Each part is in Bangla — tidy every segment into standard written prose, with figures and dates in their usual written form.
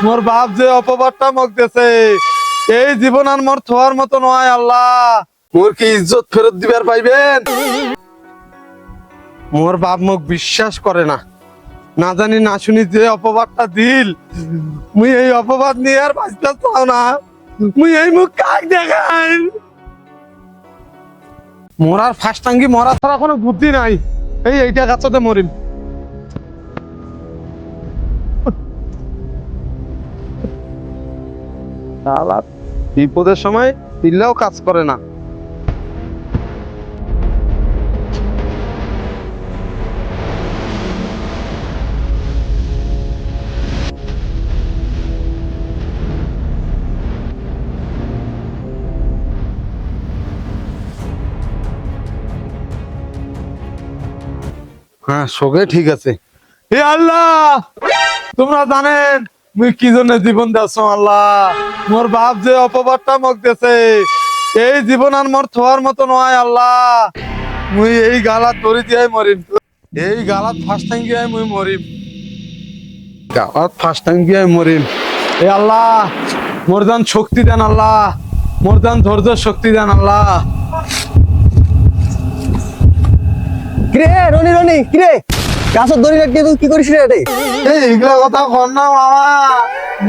মোর বাপ যে অপবাদটা মুখ দিছে এই জীবন আর মোর থোয়ার মতো নয়। আল্লাহ মোর কি ইজ্জত ফেরত দিবার পাইবেন? মোর বাপ মুখ বিশ্বাস করে না, না জানি না শুনি যে অপবাদটা দিল, মুই এই অপবাদ নিয়ে আর বাঁচতে চাও না। মুই এই মুখ কাক দেখাই? মরার ফাঁসটাঙ্গি মরা ছাড়া কোনো বুদ্ধি নাই। এইটা গাছতে মরিম। বিপদের সময় দিল্লাও কাজ করে না। হ্যাঁ, সোগে ঠিক আছে। হে আল্লাহ, তোমরা জানেন মুই কি জন্য জীবন দেছ। আল্লাহ মোর বাপ যে অপবাদটা মুখ দিছে এই জীবন আর মোর থোয়ার মতো নয়। আল্লাহ মুই এই গালাত দড়ি দিয়ে মরিম, এই গালাত ফাঁসটাং গিয়ে মুই মরিম, গালাত ফাঁসটাং গিয়ে মরিম। এ আল্লাহ মোর দান শক্তি দেন। আল্লাহ মোর দান ধৈর্য শক্তি দেন। আল্লাহ কিরে রনি রনি কিরে গাছের দড়ি রাখতে তুই কি করিস রে রে? এইগুলা কথা কর না মামা,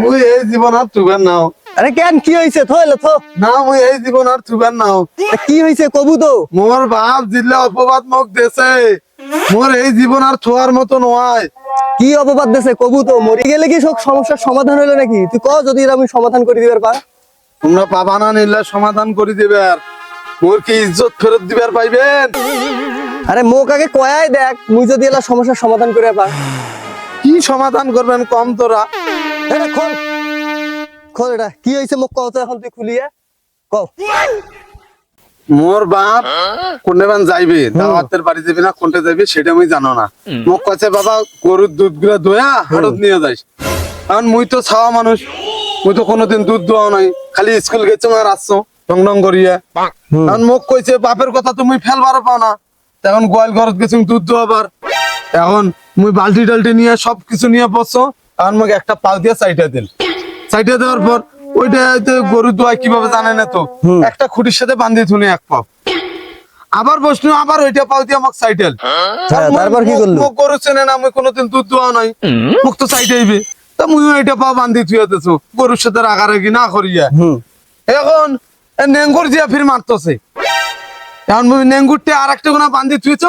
মুই এই জীবন আর থুবেন নাও। আরে কেন কি হইছে? থইলে থো না, মুই এই জীবন আর থুবেন নাও। কি হইছে কবু তো? মোর বাপ জিল্লা অপবাদ মুখ দেছে, মোর এই জীবন আর থোয়ার মতো নয়। কি অপবাদ দেছে কবু তো? মরি গেলে কি সব সমস্যার সমাধান হইলো নাকি? তুই ক, যদি আমি সমাধান করে দিবার পার। তোমরা পাবা না নিলে সমাধান করে দিবে। আর মোর কি ইজ্জত ফেরত দিবার পাইবেন? আরে মোক আগে কয়াই দেখ, মুই যদি এলা সমস্যার সমাধান করে পার। কি সমাধান করবেন কম তোরা? এটা খোল খোল, এটা কি হইছে মোক কও তো এখন তুই খুলিয়া কও। মোর বাপ কোনবান যাইবে, দাওয়াতের বাড়ি যাবি না কোনটা যাবি সেটা আমি জানো না। মোক কাছে বাবা গরুর দুধ গুলা দোয়া হাটত নিয়ে যাইস। কারণ মুই তো ছাওয়া মানুষ, মুই তো কোনোদিন দুধ দোয়া নাই, খালি স্কুল গেছো আর আসছো টং টং করিয়া। কারণ মোক কইছে বাপের কথা তুমি ফেলবার পাও না, এখন গোয়াল ঘরত গেছি দুধ দোয়াবার। এখন মুই বালতি টালটি নিয়ে সবকিছু নিয়ে বসছো, এখন মোক একটা পাল দিয়ে সাইডে দিল। সাইডে দেওয়ার পর ওইটা গরু দোয়া কিভাবে জানে না তো, একটা খুঁটির সাথে বান্ধি থুনে এক পাও, আবার বসলো, আবার ওইটা পাও দিয়ে আমাকে সাইডেল। তারপর কি করলো? মুখ গরু চেনে না, মুই কোনোদিন দুধ দোয়া নাই, মুখ তো সাইডে আইবে। তা মুই ওইটা পাও বান্ধি থুয়ে দিছো গরুর সাথে রাগারাগি না করিয়া। এখন নেঙ্গুর দিয়া ফির মারতেছে। এখন মুই নেঙ্গুরটা আর একটা গোনা বান্ধি থুয়েছ,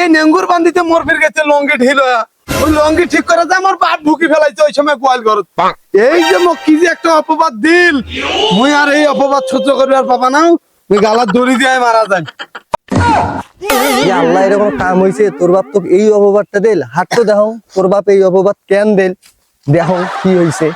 এই নেঙ্গুর বান্ধিতে মোর ফির গেছে লঙ্গি ঢিল হয়া। ওই লঙ্গি ঠিক করে যায় আমার বাপ ঢুকি ফেলাইছে ওই সময় গোয়াল ঘরত। এই যে মোক কি যে একটা অপবাদ দিল, মুই আর এই অপবাদ সহ্য করবে আর পাবা না, মুই গালার দড়ি দিয়ে মারা যাই। আল্লাহ এরকম কাম হইছে, তোর বাপ তো এই অপবাদটা দিল। হাট তো দেখো তোর বাপ এই অপবাদ কেন দিল, দেখো কি হইছে।